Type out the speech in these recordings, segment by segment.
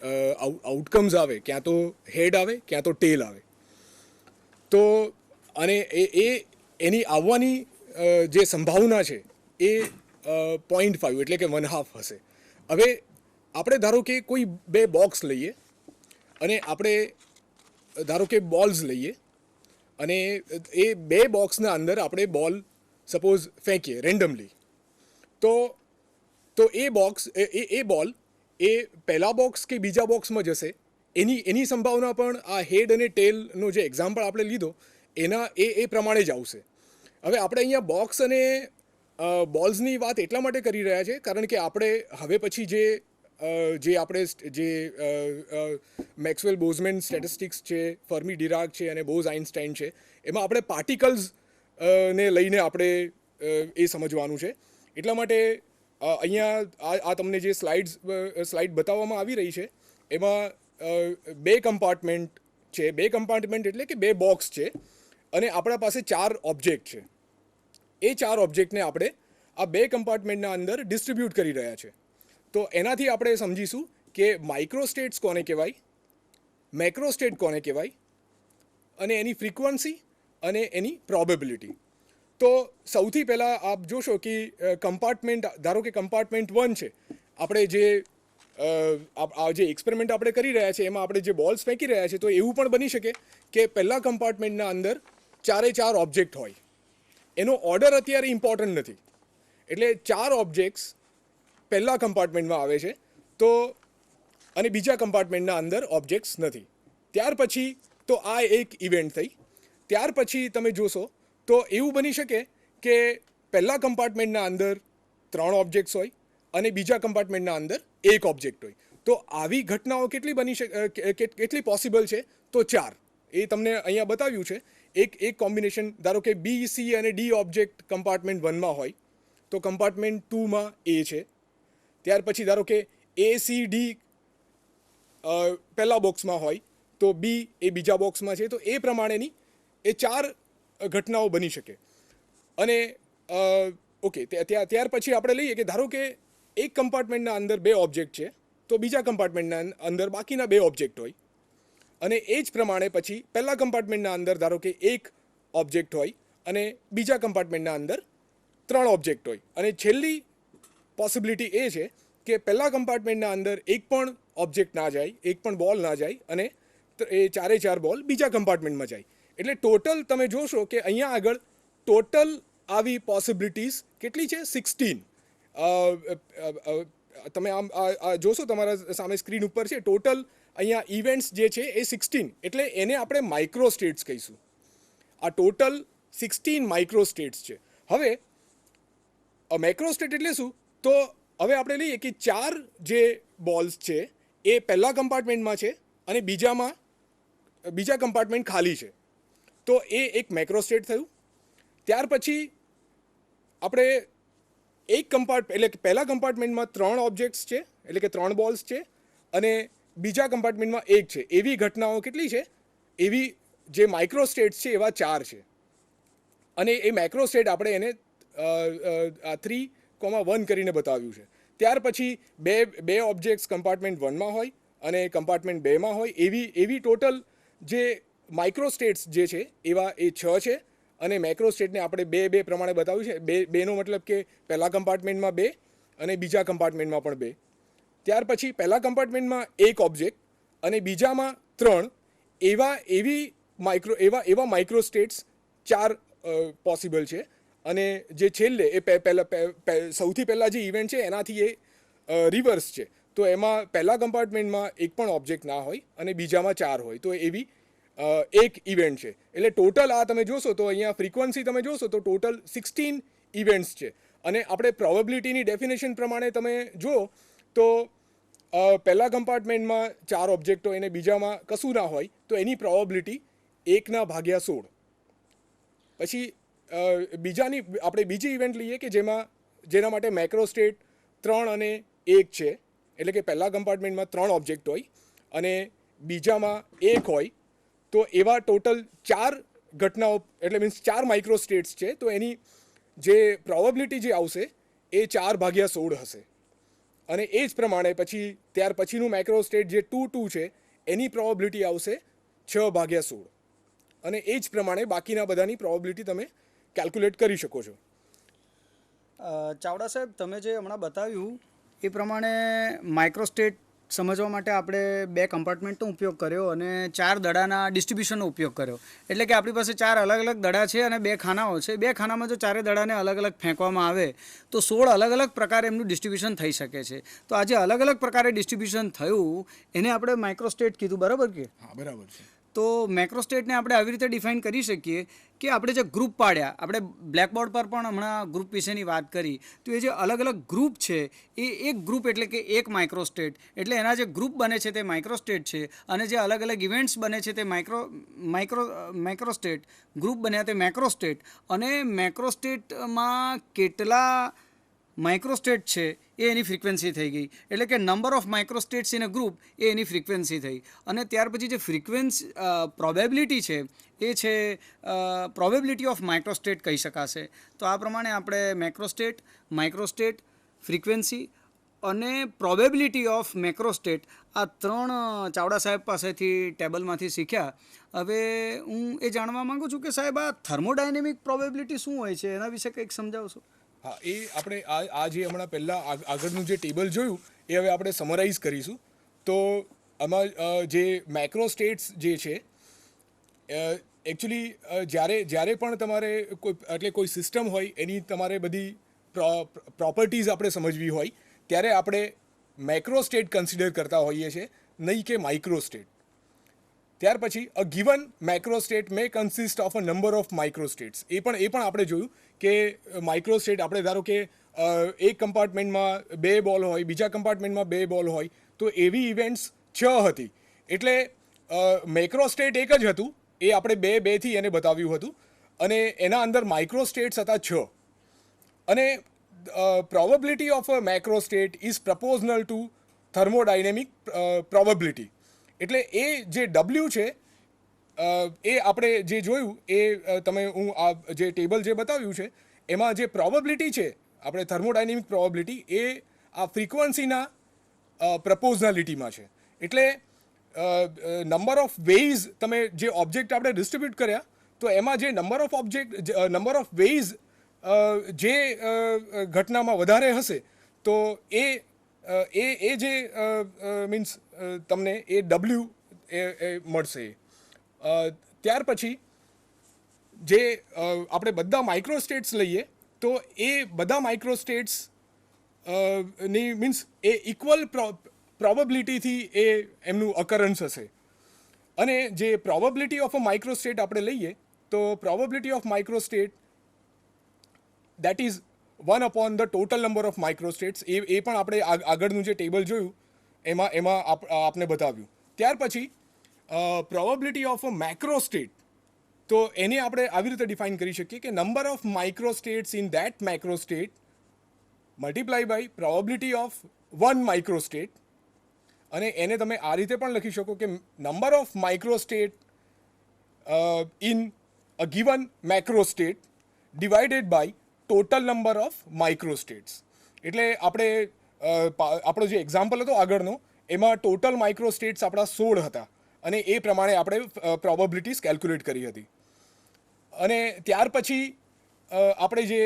Outcomes આવે, ક્યાં તો હેડ આવે ક્યાં તો ટેલ આવે. તો અને એની આવવાની જે સંભાવના છે એ 0.5 એટલે કે 1/2 હશે. હવે આપણે ધારો કે કોઈ બે બોક્સ લઈએ અને આપણે ધારો કે બોલ્સ લઈએ અને એ બે બોક્સના અંદર આપણે બોલ સપોઝ ફેંકીએ રેન્ડમલી. તો એ બોક્સ એ બોલ એ પહેલા બોક્સ કે બીજા બોક્સમાં જશે એની સંભાવના પણ આ હેડ અને ટેલનો જે એક્ઝામ્પલ આપણે લીધો એના એ પ્રમાણે જ આવશે. હવે આપણે અહીંયા બોક્સ અને બોલ્સની વાત એટલા માટે કરી રહ્યા છે કારણ કે આપણે હવે પછી જે આપણે જે મેક્સવેલ બોઝમેન સ્ટેટિસ્ટિક્સ છે, ફર્મી ડિરાક છે અને બોઝ આઇન્સ્ટાઇન છે, એમાં આપણે પાર્ટિકલ્સ ને લઈને આપણે એ સમજવાનું છે. એટલા માટે અહીંયા આ તમને જે સ્લાઇડ બતાવવામાં આવી રહી છે એમાં બે કમ્પાર્ટમેન્ટ છે. બે કમ્પાર્ટમેન્ટ એટલે કે બે બોક્સ છે અને આપણા પાસે 4 ઓબ્જેક્ટ છે. એ 4 ઓબ્જેક્ટને આપણે આ બે કમ્પાર્ટમેન્ટના અંદર ડિસ્ટ્રીબ્યુટ કરી રહ્યા છે. તો એનાથી આપણે સમજીશું કે માઇક્રોસ્ટેટ્સ કોને કહેવાય, મેક્રોસ્ટેટ કોને કહેવાય અને એની ફ્રીક્વન્સી અને એની પ્રોબેબિલિટી. તો સૌથી પહેલાં આપ જોશો કે કમ્પાર્ટમેન્ટ, ધારો કે કમ્પાર્ટમેન્ટ 1 છે, આપણે જે એક્સપેરિમેન્ટ આપણે કરી રહ્યા છીએ એમાં આપણે જે બોલ્સ ફેંકી રહ્યા છીએ તો એવું પણ બની શકે કે પહેલા કમ્પાર્ટમેન્ટના અંદર 4 ઓબ્જેક્ટ હોય. એનો ઓર્ડર અત્યારે ઇમ્પોર્ટન્ટ નથી, એટલે 4 ઓબ્જેક્ટ્સ પહેલા કમ્પાર્ટમેન્ટમાં આવે છે તો અને બીજા કમ્પાર્ટમેન્ટના અંદર ઓબ્જેક્ટ્સ નથી. ત્યાર પછી તો આ એક ઇવેન્ટ થઈ. ત્યાર પછી તમે જોશો તો એવું બની શકે કે પહેલા કમ્પાર્ટમેન્ટના અંદર 3 ઓબ્જેક્ટ્સ હોય અને બીજા કમ્પાર્ટમેન્ટના અંદર 1 ઓબ્જેક્ટ હોય. તો આવી ઘટનાઓ કેટલી બની શકે, કેટલી પોસિબલ છે? તો 4. એ તમને અહીંયા બતાવ્યું છે. એક કોમ્બિનેશન, ધારો કે બી, સી અને ડી ઓબ્જેક્ટ કમ્પાર્ટમેન્ટ 1માં હોય તો કમ્પાર્ટમેન્ટ 2માં એ છે. ત્યાર પછી ધારો કે એ, સી, ડી પહેલા બોક્સમાં હોય તો બી એ બીજા બોક્સમાં છે. તો એ પ્રમાણેની એ 4 ઘટનાઓ બની શકે. અને ઓકે, ત્યાર પછી આપણે લઈએ કે ધારો કે એક કમ્પાર્ટમેન્ટના અંદર 2 ઓબ્જેક્ટ છે તો બીજા કમ્પાર્ટમેન્ટના અંદર બાકીના 2 ઓબ્જેક્ટ હોય અને એ જ પ્રમાણે પછી પહેલા કમ્પાર્ટમેન્ટના અંદર ધારો કે 1 ઓબ્જેક્ટ હોય અને બીજા કમ્પાર્ટમેન્ટના અંદર 3 ઓબ્જેક્ટ હોય. અને છેલ્લી પોસિબિલિટી એ છે કે પહેલા કમ્પાર્ટમેન્ટના અંદર એક પણ ઓબ્જેક્ટ ના જાય, એક પણ બોલ ના જાય અને એ 4 બોલ બીજા કમ્પાર્ટમેન્ટમાં જાય. એટલે ટોટલ તમે જોશો કે અહીંયા આગળ ટોટલ આવી પોસિબિલિટીઝ કેટલી છે? 16. તમે આમ જોશો તમારા સામે સ્ક્રીન ઉપર છે. ટોટલ અહીંયા ઇવેન્ટ્સ જે છે એ 16, એટલે એને આપણે માઇક્રોસ્ટેટ્સ કહીશું. આ ટોટલ 16 માઇક્રોસ્ટેટ્સ છે. હવે મેક્રોસ્ટેટ એટલે શું? તો હવે આપણે લઈએ કે 4 જે બોલ્સ છે એ પહેલા કમ્પાર્ટમેન્ટમાં છે અને બીજા કમ્પાર્ટમેન્ટ ખાલી છે. તો એ એક મેક્રોસ્ટેટ થયું. ત્યાર પછી આપણે એટલે કે પહેલા કમ્પાર્ટમેન્ટમાં 3 ઓબ્જેક્ટ્સ છે, એટલે કે 3 બોલ્સ છે અને બીજા કમ્પાર્ટમેન્ટમાં 1 છે. એવી ઘટનાઓ કેટલી છે? એવી જે માઇક્રોસ્ટેટ્સ છે એવા 4 છે. અને એ મેક્રોસ્ટેટ આપણે એને 3,1 કરીને બતાવ્યું છે. ત્યાર પછી બે ઓબ્જેક્ટ્સ કમ્પાર્ટમેન્ટ 1માં હોય અને કમ્પાર્ટમેન્ટ 2માં હોય. એવી ટોટલ જે માઇક્રોસ્ટેટ્સ જે છે એવા એ 6 છે. અને મેક્રોસ્ટેટને આપણે બે પ્રમાણે બતાવ્યું છે. બેનો મતલબ કે પહેલા કમ્પાર્ટમેન્ટમાં 2 અને બીજા કમ્પાર્ટમેન્ટમાં પણ 2. ત્યાર પછી પહેલા કમ્પાર્ટમેન્ટમાં 1 ઓબ્જેક્ટ અને બીજામાં 3. એવા માઇક્રોસ્ટેટ્સ 4 પોસિબલ છે. અને જે છેલ્લે એ સૌથી પહેલાં જે ઇવેન્ટ છે એનાથી એ રિવર્સ છે. તો એમાં પહેલા કમ્પાર્ટમેન્ટમાં એક પણ ઓબ્જેક્ટ ના હોય અને બીજામાં 4 હોય. તો એવી એક ઇવેન્ટ છે. એટલે ટોટલ આ તમે જોશો તો અહીંયા ફ્રીક્વન્સી તમે જોશો તો ટોટલ 16 ઇવેન્ટ્સ છે. અને આપણે પ્રોબેબિલિટીની ડેફિનેશન પ્રમાણે તમે જુઓ તો પહેલા કમ્પાર્ટમેન્ટમાં 4 ઓબ્જેક્ટ હોય અને બીજામાં કશું ના હોય તો એની પ્રોબેબિલિટી 1/16. પછી આપણે બીજી ઇવેન્ટ લઈએ કે જેના માટે મેક્રોસ્ટેટ 3 અને 1 છે. એટલે કે પહેલા કમ્પાર્ટમેન્ટમાં 3 ઓબ્જેક્ટ હોય અને બીજામાં 1 હોય. તો એવા ટોટલ 4 ઘટનાઓ, એટલે મીન્સ 4 માઇક્રોસ્ટેટ્સ છે. તો એની જે પ્રોબેબિલિટી જે આવશે એ 4/16 હશે. અને એ જ પ્રમાણે પછી ત્યાર પછીનું માઇક્રો સ્ટેટ જે 2 છે એની પ્રોબેબિલિટી આવશે 6/16 અને એ જ પ્રમાણે બાકીના બધાની પ્રોબેબિલિટી તમે કેલ્ક્યુલેટ કરી શકો છો. ચાવડા સાહેબ, તમે જે હમણાં બતાવ્યું એ પ્રમાણે માઇક્રોસ્ટેટ સમજવા માટે આપણે 2 કમ્પાર્ટમેન્ટનો ઉપયોગ કર્યો અને 4 દડાના ડિસ્ટ્રીબ્યુશનનો ઉપયોગ કર્યો. એટલે કે આપણી પાસે 4 અલગ અલગ દડા છે અને 2 ખાનાઓ છે. 2 ખાનામાં જો 4 દડાને અલગ અલગ ફેંકવામાં આવે તો 16 અલગ અલગ પ્રકારે એમનું ડિસ્ટ્રીબ્યુશન થઈ શકે છે. તો આ જે અલગ અલગ પ્રકારે ડિસ્ટ્રીબ્યુશન થયું એને આપણે માઇક્રોસ્ટેટ કીધું, બરાબર કે? હા, બરાબર છે. તો મેક્રોસ્ટેટને આપણે આવી રીતે ડિફાઇન કરી શકીએ કે આપણે જે ગ્રુપ પાડ્યા, આપણે બ્લેકબોર્ડ પર પણ હમણાં ગ્રુપ વિશેની વાત કરી, તો એ જે અલગ અલગ ગ્રુપ છે એ એક ગ્રુપ એટલે કે એક માઇક્રોસ્ટેટ, એટલે એના જે ગ્રુપ બને છે તે માઇક્રોસ્ટેટ છે અને જે અલગ અલગ ઇવેન્ટ્સ બને છે તે માઇક્રોસ્ટેટ, ગ્રુપ બન્યા તે મેક્રોસ્ટેટ, અને મેક્રોસ્ટેટમાં કેટલા માઇક્રોસ્ટેટ છે એ એની ફ્રીક્વન્સી થઈ ગઈ. એટલે કે number of microstates in a group એ એની ફ્રીક્વન્સી થઈ. અને ત્યાર પછી જે પ્રોબેબિલિટી છે એ છે પ્રોબેબિલિટી ઓફ માઇક્રોસ્ટેટ કહી શકાશે. તો આ પ્રમાણે આપણે મેક્રોસ્ટેટ, માઇક્રોસ્ટેટ, ફ્રીક્વન્સી અને પ્રોબેબિલિટી ઓફ મેક્રોસ્ટેટ આ 3 ચાવડા સાહેબ પાસેથી ટેબલમાંથી શીખ્યા. હવે હું એ જાણવા માગું છું કે સાહેબ, આ થર્મોડાયનેમિક પ્રોબેબિલિટી શું હોય છે, એના વિશે કંઈક સમજાવશો? હા, એ આપણે આ જે હમણાં પહેલાં આગળનું જે ટેબલ જોયું એ હવે આપણે સમરાઇઝ કરીશું. તો આમાં જે મેક્રો સ્ટેટ્સ જે છે એકચ્યુઅલી જ્યારે પણ તમારે કોઈ સિસ્ટમ હોય એની તમારે બધી પ્રોપર્ટીઝ આપણે સમજવી હોય ત્યારે આપણે મેક્રો સ્ટેટ કન્સિડર કરતા હોઈએ છીએ, નહીં કે માઇક્રો સ્ટેટ. ત્યાર પછી a given macro state may consist of a number of micro states. એ પણ આપણે જોયું કે માઇક્રો સ્ટેટ આપણે ધારો કે એક કમ્પાર્ટમેન્ટમાં 2 બોલ હોય, બીજા કમ્પાર્ટમેન્ટમાં 2 બોલ હોય, તો એવી ઇવેન્ટ્સ 6 હતી. એટલે મેક્રો સ્ટેટ એક જ હતું, એ આપણે 2-2થી એને બતાવ્યું હતું અને એના અંદર માઇક્રો સ્ટેટ્સ હતા 6. અને probability of a macro state is proportional two thermodynamic probability. એટલે એ જે W છે એ આપણે જે જોયું એ હું આ જે ટેબલ જે બતાવ્યું છે એમાં જે પ્રોબેબિલિટી છે આપણે થર્મોડાયનેમિક પ્રોબેબિલિટી એ આ ફ્રીક્વન્સીના પ્રપોઝનાલિટીમાં છે. એટલે નંબર ઓફ વેઝ તમે જે ઓબ્જેક્ટ આપણે ડિસ્ટ્રીબ્યુટ કર્યા તો એમાં જે નંબર ઓફ વેઝ જે ઘટનામાં વધારે હશે તો એ જે મીન્સ તમને એ W એ મળશે. ત્યાર પછી જે આપણે બધા માઇક્રોસ્ટેટ્સ લઈએ તો એ બધા માઇક્રોસ્ટેટ્સ ની મીન્સ એ ઇક્વલ પ્રોબેબિલિટીથી એ એમનું અકરન્સ હશે. અને જે પ્રોબેબિલિટી ઓફ અ માઇક્રોસ્ટેટ આપણે લઈએ તો probability of microstate that is 1 upon the total number of microstates. એ પણ આપણે આગળનું જે ટેબલ જોયું એમાં આપને બતાવ્યું. ત્યાર પછી પ્રોબેબિલિટી ઓફ અ મેક્રોસ્ટેટ, તો એને આપણે આવી રીતે ડિફાઇન કરી શકીએ કે number of microstates in that macrostate multiply by probability of 1 microstate. અને એને તમે આ રીતે પણ લખી શકો કે number of microstate in a given macrostate divided by total number of microstates. એટલે આપણો જે એક્ઝામ્પલ હતો આગળનો એમાં ટોટલ માઇક્રોસ્ટેટ્સ આપણા 16 હતા અને એ પ્રમાણે આપણે પ્રોબેબિલિટીઝ કેલ્ક્યુલેટ કરી હતી. અને ત્યાર પછી આપણે જે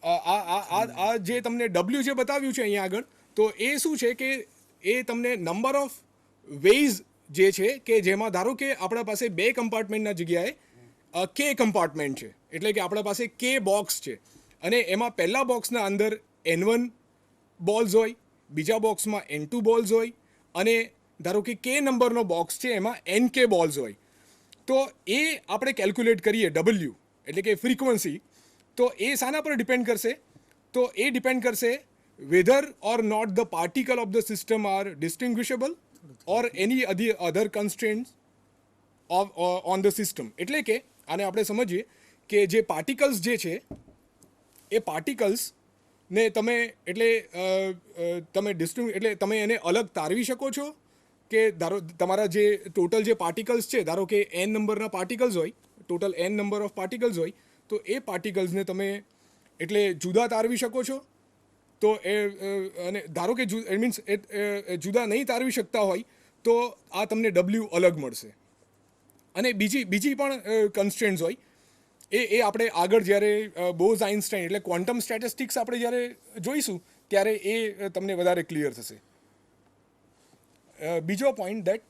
આ જે તમને W જે બતાવ્યું છે અહીંયા આગળ, તો એ શું છે કે એ તમને નંબર ઓફ વેઝ જે છે કે જેમાં ધારો કે આપણા પાસે 2 કમ્પાર્ટમેન્ટના જગ્યાએ K કમ્પાર્ટમેન્ટ છે, એટલે કે આપણા પાસે K બોક્સ છે અને એમાં પહેલા બોક્સના અંદર N1 બોલ્સ હોય, બીજા બોક્સમાં N2 બોલ્સ હોય અને ધારો કે K નંબરનો બોક્સ છે એમાં NK બોલ્સ હોય. તો એ આપણે કેલ્ક્યુલેટ કરીએ W એટલે કે ફ્રીક્વન્સી, તો એ શાના પર ડિપેન્ડ કરશે? તો એ ડિપેન્ડ કરશે whether or not the particle of the system are distinguishable or any other constraints on the system. એટલે કે આને આપણે સમજીએ કે જે પાર્ટિકલ્સ જે છે એ પાર્ટિકલ્સને તમે તમે એને અલગ તારવી શકો છો કે ધારો તમારા જે ટોટલ જે પાર્ટિકલ્સ છે, ધારો કે n નંબરના પાર્ટિકલ્સ હોય, total n number of particles હોય, તો એ પાર્ટિકલ્સને તમે એટલે જુદા તારવી શકો છો. તો અને ધારો કે મીન્સ જુદા નહીં તારવી શકતા હોય તો આ તમને ડબલ્યુ અલગ મળશે. અને બીજી પણ કન્સ્ટ્રેન્ટ્સ હોય એ આપણે આગળ જ્યારે બોઝ આઇન્સ્ટાઇન એટલે ક્વોન્ટમ સ્ટેટિસ્ટિક્સ આપણે જ્યારે જોઈશું ત્યારે એ તમને વધારે ક્લિયર થશે. બીજો point that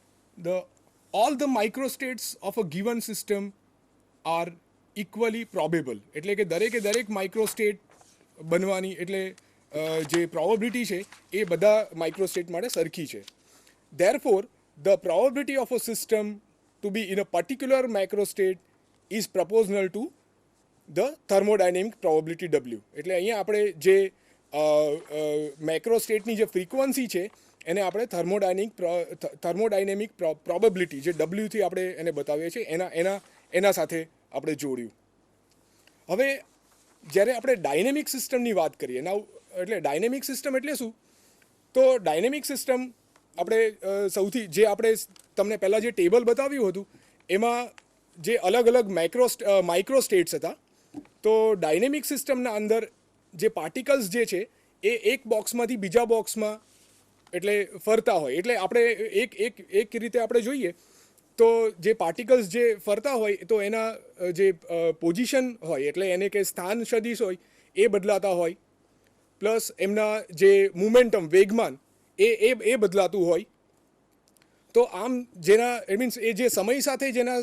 all the microstates of a given system are equally probable, એટલે કે દરેક માઇક્રોસ્ટેટ બનવાની એટલે જે પ્રોબેબિલિટી છે એ બધા માઇક્રોસ્ટેટ માટે સરખી છે. Therefore the probability of a system to be in a particular microstate is proportional to the thermodynamic probability W. એટલે અહીંયા આપણે જે મેક્રોસ્ટેટની જે ફ્રીક્વન્સી છે એને આપણે થર્મોડાયનેમિક પ્રોબેબિલિટી જે ડબલ્યુથી આપણે એને બતાવીએ છીએ એના સાથે આપણે જોડ્યું. હવે જ્યારે આપણે ડાયનેમિક સિસ્ટમની વાત કરીએ એટલે ડાયનેમિક સિસ્ટમ એટલે શું? તો ડાયનેમિક સિસ્ટમ આપણે સૌથી જે આપણે તમને પહેલાં જે ટેબલ બતાવ્યું હતું એમાં જે અલગ અલગ માઇક્રોસ્ટેટ્સ હતા, તો ડાયનેમિક સિસ્ટમના અંદર જે પાર્ટિકલ્સ જે છે એ એક બોક્સમાંથી બીજા બોક્સમાં એટલે ફરતા હોય. એટલે આપણે એક રીતે આપણે જોઈએ તો જે પાર્ટિકલ્સ જે ફરતા હોય તો એના જે પોઝિશન હોય એટલે એને કે સ્થાન સદિશ હોય એ બદલાતા હોય, પ્લસ એમના જે મોમેન્ટમ વેગમાન એ બદલાતું હોય. તો આમ જેના મીન્સ એ જે સમય સાથે જેના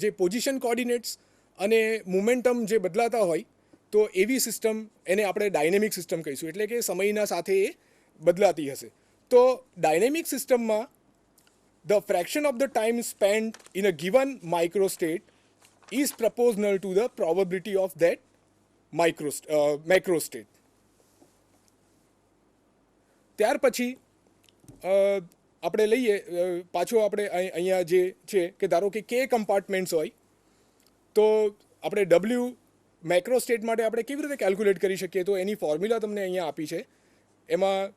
જે પોઝિશન કોઓર્ડિનેટ્સ અને મોમેન્ટમ જે બદલાતા હોય તો એવી સિસ્ટમ એને આપણે ડાયનેમિક સિસ્ટમ કહીશું, એટલે કે સમયના સાથે એ બદલાતી હશે. તો ડાયનેમિક સિસ્ટમમાં the fraction of the time spent in a given microstate is proportional to the probability of that macrostate. ત્યાર પછી આપણે લઈએ પાછો આપણે અહીંયા જે છે કે ધારો કે કે કમ્પાર્ટમેન્ટ્સ હોય તો આપણે ડબલ્યુ મેક્રોસ્ટેટ માટે આપણે કેવી રીતે કેલ્ક્યુલેટ કરી શકીએ? તો એની ફોર્મ્યુલા તમને અહીંયા આપી છે. એમાં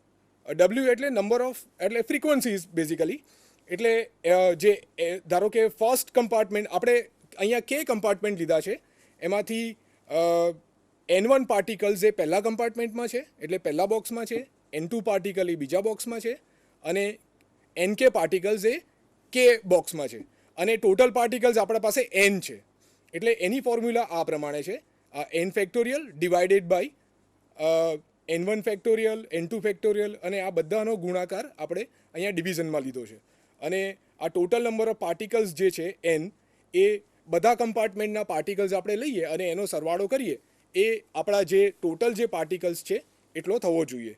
ડબલ્યુ એટલે નંબર ઓફ એટલે ફ્રીક્વન્સીઝ બેઝિકલી. એટલે જે ધારો કે ફર્સ્ટ કમ્પાર્ટમેન્ટ આપણે અહીંયા કે કમ્પાર્ટમેન્ટ લીધા છે એમાંથી N1 પાર્ટિકલ્સ એ પહેલા કમ્પાર્ટમેન્ટમાં છે એટલે પહેલા બોક્સમાં છે, N2 પાર્ટિકલ એ બીજા બોક્સમાં છે અને NK પાર્ટિકલ્સ એ કે બોક્સમાં છે અને ટોટલ પાર્ટિકલ્સ આપણા પાસે N છે. એટલે એની ફોર્મ્યુલા આ પ્રમાણે છે, N factorial divided by N1 factorial, N2 factorial અને આ બધાનો ગુણાકાર આપણે અહીંયા ડિવિઝનમાં લીધો છે. અને આ ટોટલ નંબર ઓફ પાર્ટિકલ્સ જે છે N એ બધા કમ્પાર્ટમેન્ટના પાર્ટિકલ્સ આપણે લઈએ અને એનો સરવાળો કરીએ એ આપણા જે ટોટલ જે પાર્ટિકલ્સ છે એટલો થવો જોઈએ.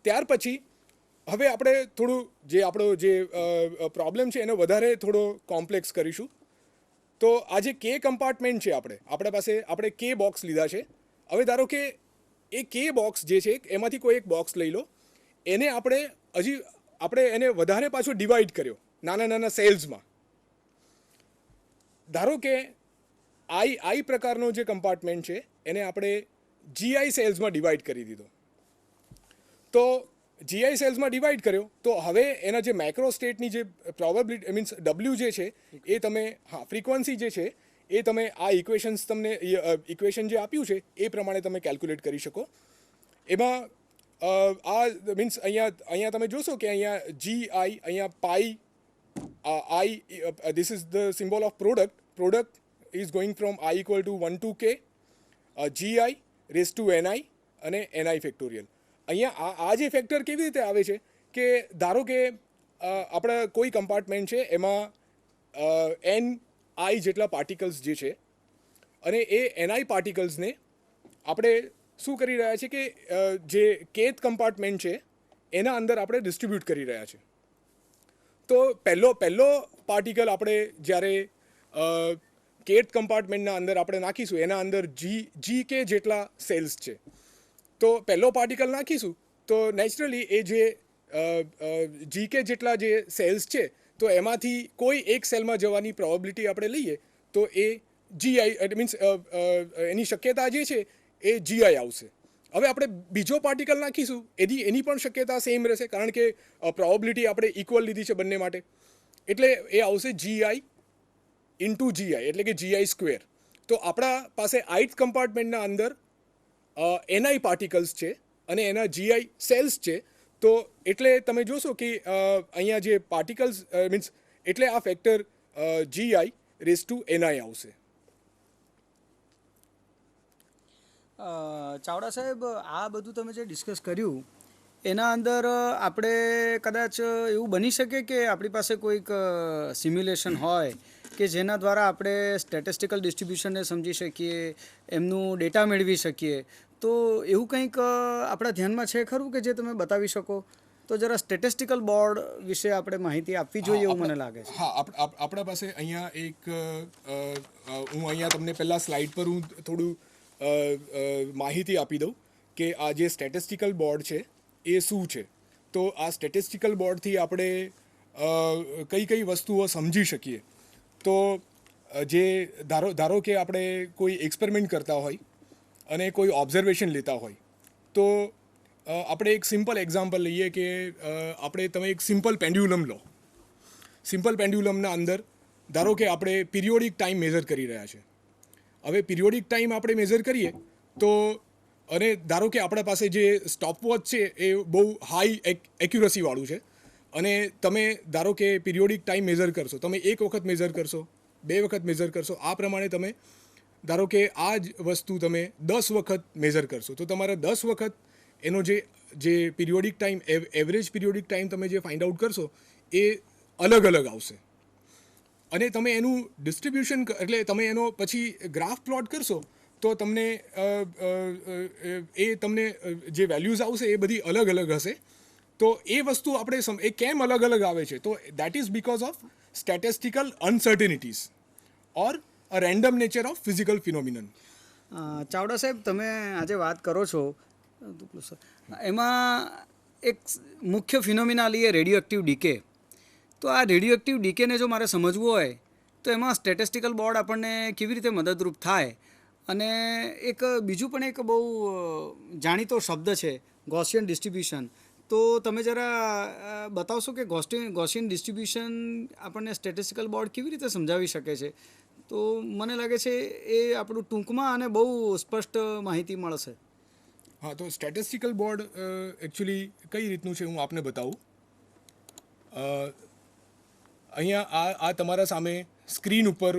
ત્યાર પછી હવે આપણે થોડું જે આપણો જે પ્રોબ્લેમ છે એને વધારે થોડો કોમ્પ્લેક્સ કરીશું. તો આ જે કે કમ્પાર્ટમેન્ટ છે આપણા પાસે આપણે કે બોક્સ લીધા છે. હવે ધારો કે એ કે બોક્સ જે છે એમાંથી કોઈ એક બોક્સ લઈ લો, એને આપણે એને વધારે પાછો ડિવાઈડ કર્યો નાના સેલ્સમાં. ધારો કે આઈ પ્રકારનો જે કમ્પાર્ટમેન્ટ છે એને આપણે GI સેલ્સમાં ડિવાઈડ કરી દીધો. તો GI સેલ્સમાં ડિવાઈડ કર્યો તો હવે એના જે મેક્રોસ્ટેટની જે પ્રોબેબિલિટી મીન્સ ડબલ્યુ જે છે એ તમે ફ્રીક્વન્સી જે છે એ તમે આ ઇક્વેશન જે આપ્યું છે એ પ્રમાણે તમે કેલ્ક્યુલેટ કરી શકો. એમાં આ મીન્સ અહીંયા તમે જોશો કે અહીંયા GI અહીંયા pi this is the symbol of product is going from I equal to 1 to K GI raised to NI અને NI ફેક્ટોરિયલ. અહીંયા આ જે ફેક્ટર કેવી રીતે આવે છે કે ધારો કે આપણા કોઈ કમ્પાર્ટમેન્ટ છે એમાં NI જેટલા પાર્ટિકલ્સ જે છે અને એ NI પાર્ટિકલ્સને આપણે શું કરી રહ્યા છે કે જે કેથ કમ્પાર્ટમેન્ટ છે એના અંદર આપણે ડિસ્ટ્રીબ્યુટ કરી રહ્યા છે. તો પહેલો પાર્ટિકલ આપણે જ્યારે કેથ કમ્પાર્ટમેન્ટના અંદર આપણે નાખીશું એના અંદર GK જેટલા સેલ્સ છે. તો પહેલો પાર્ટિકલ નાખીશું તો નેચરલી એ જે GK જેટલા જે સેલ્સ છે તો એમાંથી કોઈ એક સેલમાં જવાની પ્રોબેબિલિટી આપણે લઈએ તો એ GI મીન્સ એની શક્યતા જે છે એ GI આવશે. હવે આપણે બીજો પાર્ટિકલ નાખીશું એની પણ શક્યતા સેમ રહેશે કારણ કે પ્રોબેબિલિટી આપણે ઇક્વલ લીધી છે બંને માટે, એટલે એ આવશે GI ઇન્ટુ GI એટલે કે GI સ્ક્વેર. તો આપણા પાસે ith કમ્પાર્ટમેન્ટના અંદર એનઆઈ પાર્ટિકલ્સ છે અને એના જીઆઈ સેલ્સ છે. તો એટલે તમે જોશો કે અહીંયા જે પાર્ટિકલ્સ મીન્સ એટલે આ factor GI raise to Ni આવશે. ચાવડા સાહેબ, આ બધું તમે જે ડિસ્કસ કર્યું એના અંદર આપણે કદાચ એવું બની શકે કે આપણી પાસે કોઈક સિમ્યુલેશન હોય કે જેના દ્વારા આપણે સ્ટેટિસ્ટિકલ ડિસ્ટ્રીબ્યુશનને સમજી શકીએ, એમનું ડેટા મેળવી શકીએ. તો એવું કંઈક આપણા ધ્યાનમાં છે ખરું કે જે તમે બતાવી શકો? તો જરા સ્ટેટિસ્ટિકલ બોર્ડ વિશે આપણે માહિતી આપવી જોઈએ એવું મને લાગે છે. હા, આપણા પાસે અહીંયા એક હું અહીંયા તમને પહેલાં સ્લાઇડ પર હું થોડું માહિતી આપી દઉં કે આ જે સ્ટેટિસ્ટિકલ બોર્ડ છે એ શું છે. તો આ સ્ટેટિસ્ટિકલ બોર્ડથી આપણે કઈ કઈ વસ્તુઓ સમજી શકીએ. તો જે ધારો કે આપણે કોઈ એક્સપેરિમેન્ટ કરતા હોય અને કોઈ ઓબ્ઝર્વેશન લેતા હોય તો આપણે એક સિમ્પલ એક્ઝામ્પલ લઈએ કે તમે એક સિમ્પલ પેન્ડ્યુલમ લો. સિમ્પલ પેન્ડ્યુલમના અંદર ધારો કે આપણે પિરિયોડિક ટાઈમ મેઝર કરી રહ્યા છે. હવે પિરિયોડિક ટાઈમ આપણે મેઝર કરીએ તો અને ધારો કે આપણા પાસે જે સ્ટોપવોચ છે એ બહુ હાઈ એક્યુરસીવાળું છે અને તમે ધારો કે પિરિયોડિક ટાઈમ મેઝર કરશો, તમે એક વખત મેઝર કરશો, 2 વખત મેઝર કરશો, આ પ્રમાણે તમે ધારો કે આ જ વસ્તુ તમે 10 વખત મેઝર કરશો તો તમારા 10 વખત એનો જે periodic time average periodic time તમે જે ફાઇન્ડ આઉટ કરશો એ અલગ અલગ આવશે. અને તમે એનું ડિસ્ટ્રીબ્યુશન એટલે તમે એનો પછી ગ્રાફ પ્લોટ કરશો તો તમને જે વેલ્યુઝ આવશે એ બધી અલગ અલગ હશે. તો એ વસ્તુ આપણે એ કેમ અલગ અલગ આવે છે તો that is because of statistical uncertainties or a random nature of physical phenomenon. Chavda સાહેબ, તમે આજે વાત કરો છો એમાં એક મુખ્ય ફિનોમિનાલી એ રેડિયો એક્ટિવ ડીકે. તો આ રેડિયો એક્ટિવ ડીકેને જો મારે સમજવું હોય તો એમાં સ્ટેટિસ્ટિકલ બોર્ડ આપણને કેવી રીતે મદદરૂપ થાય? અને એક બીજું પણ એક બહુ જાણીતો શબ્દ છે ગોસિયન ડિસ્ટ્રીબ્યુશન. તો તમે જરા બતાવશો કે ગોસિયન ડિસ્ટ્રીબ્યુશન આપણને સ્ટેટિસ્ટિકલ બોર્ડ કેવી રીતે સમજાવી શકે છે? તો મને લાગે છે એ આપણું ટૂંકમાં અને બહુ સ્પષ્ટ માહિતી મળશે. હા, તો સ્ટેટિસ્ટિકલ બોર્ડ એકચ્યુઅલી કઈ રીતનું છે હું આપને બતાવું. અહીંયા આ તમારા સામે સ્ક્રીન ઉપર